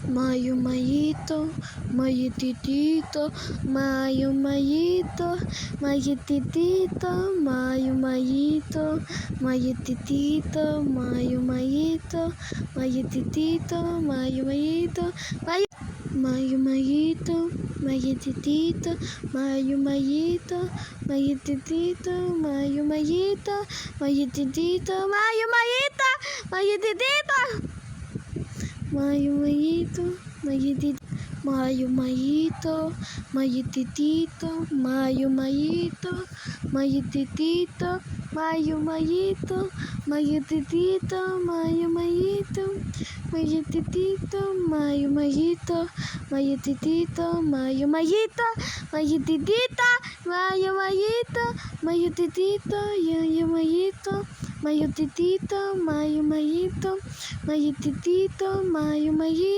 Mayo mayito, mayititito, mayo mayito, mayititito, mayo mayito, mayititito, mayo mayito, mayititito, mayo mayito, mayo mayito, mayititito, mayo mayito, mayititito, mayo mayito, mayititito, mayo mayito, mayititito, mayo mayito, mayititito, mayo mayito, mayititito, mayo mayito, mayititito, mayo mayito, mayititito, mayo mayito, mayititito, mayo mayito, mayititito, mayo mayito, mayititito, mayo mayito, mayititito, yayo mayito, mayititito, mayo mayito, mayititito, mayo mayito.